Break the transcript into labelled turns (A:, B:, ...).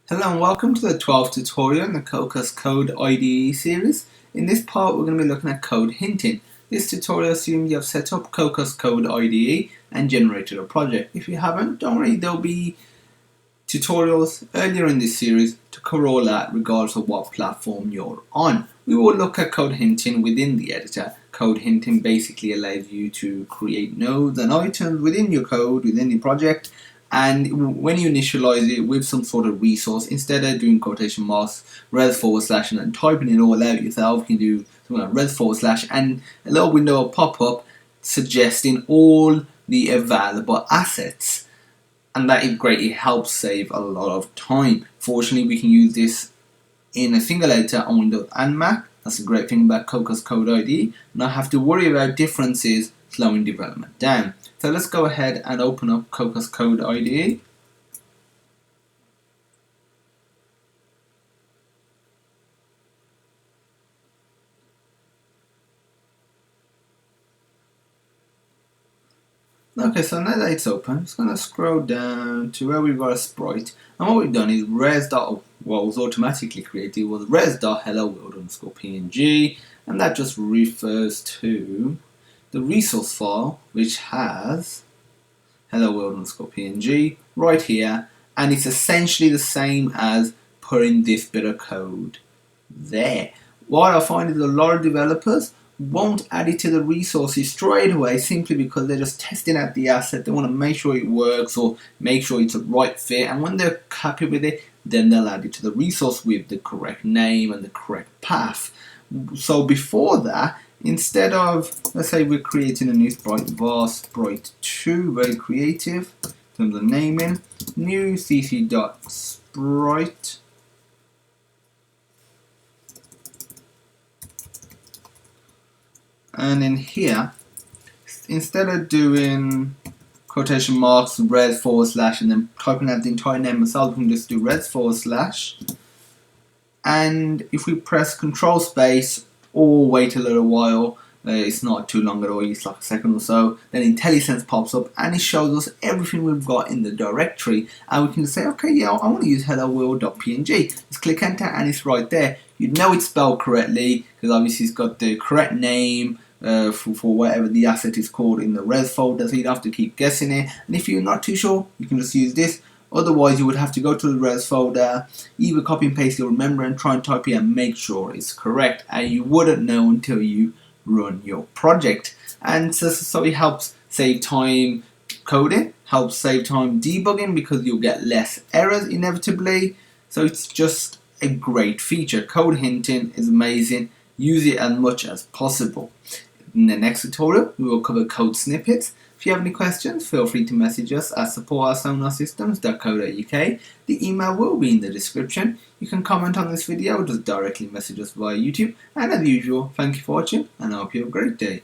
A: Hello and welcome to the 12th tutorial in the Cocos Code IDE series. In this part we're going to be looking at code hinting. This tutorial assumes you have set up Cocos Code IDE and generated a project. If you haven't, don't worry, there'll be tutorials earlier in this series to cover all that regardless of what platform you're on. We will look at code hinting within the editor. Code hinting basically allows you to create nodes and items within your code, within the project, and when you initialize it with some sort of resource, instead of doing quotation marks, res forward slash and then typing it all out yourself, you can do something like res forward slash and a little window will pop up suggesting all the available assets. And that is great, it helps save a lot of time. Fortunately, we can use this in a single editor on Windows and Mac. That's a great thing about Cocos Code IDE. Not have to worry about differences slowing development down. So let's go ahead and open up Cocos Code IDE. Okay, so now that it's open, I'm just going to scroll down to where we've got a sprite. And what we've done is what was automatically created was res.hello-world_png, and that just refers to the resource file which has hello-world_png right here, and it's essentially the same as putting this bit of code there. What I find is a lot of developers won't add it to the resources straight away simply because they're just testing out the asset. They want to make sure it works or make sure it's a right fit, and when they're happy with it, then they'll add it to the resource with the correct name and the correct path. So before that, instead of, let's say we're creating a new sprite, var sprite2, very creative in terms of naming, new cc.sprite, and in here, instead of doing quotation marks, res forward slash, and then typing out the entire name myself, we can just do res forward slash. And if we press control space or wait a little while, it's not too long at all, it's like a second or so, then IntelliSense pops up and it shows us everything we've got in the directory, and we can say, okay, yeah, I want to use hello-world.png. Let's click enter and it's right there. You know it's spelled correctly because obviously it's got the correct name for whatever the asset is called in the res folder, so you don't have to keep guessing it. And if you're not too sure, you can just use this. Otherwise, you would have to go to the res folder, either copy and paste your remember and try and type it and make sure it's correct. And you wouldn't know until you run your project. And so it helps save time coding, helps save time debugging because you'll get less errors inevitably. So it's just a great feature. Code hinting is amazing. Use it as much as possible. In the next tutorial, we will cover code snippets. If you have any questions, feel free to message us at support@sonarsystems.co.uk. The email will be in the description. You can comment on this video or just directly message us via YouTube. And as usual, thank you for watching and I hope you have a great day.